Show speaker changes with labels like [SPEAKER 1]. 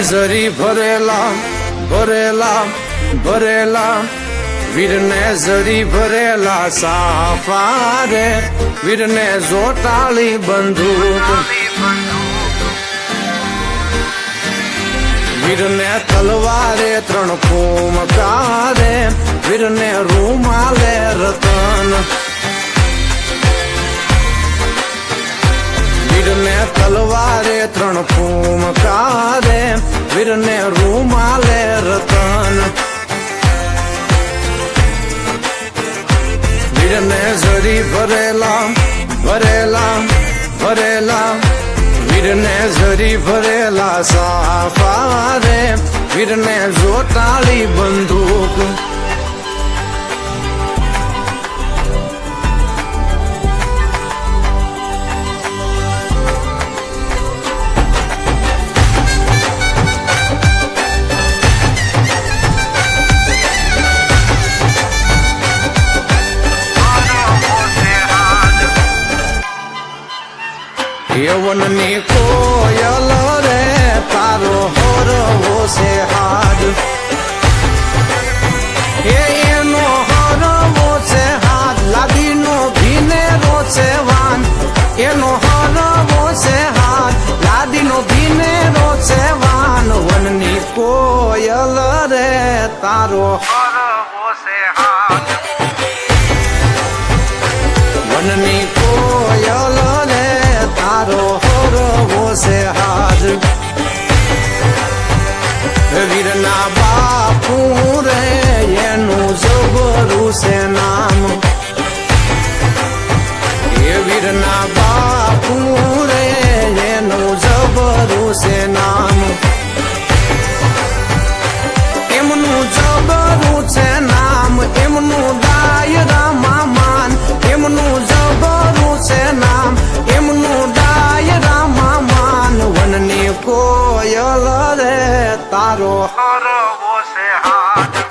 [SPEAKER 1] જરી ભરેલા ભરેલા ભરેલા વીરને જરી ભરેલા સાફા રે વીરને જોટાળી બંદૂક વીરને તલવારે 3 ફૂમકારે વીરને રૂમાલે રતન વીરને તલવારે 3 ફૂમકારે વીરને રૂમાલે રતન વીરને જરી ભરેલા ભરેલા ભરેલા વીરને જરી ભરેલા સાફા રે વીરને જોટાળી બંદૂક યવનની કોયલ રે તારો હરવો છે હાડ એનો હરવો છે હાથ લાદીનો ભીનેરો છે વાન એનો હરવો છે હાથ લાદીનો ભીનેરો છે વાન વનની કોયલ રે તારો હરવો છે હાથ વનની કોયલ રે તારો હરવો છે હાજ વીરના બાપુ રે એનું જબરું છે નામ એ વીરના બાપુ રે એનું જબરું છે નામ એમનું જબરું છે નામ એમનું દાયરામાં માન એમનું જબરું છે નામ એમનું દાયરામાં માન વનની કોયલ રે તારો હરવો છે હાથ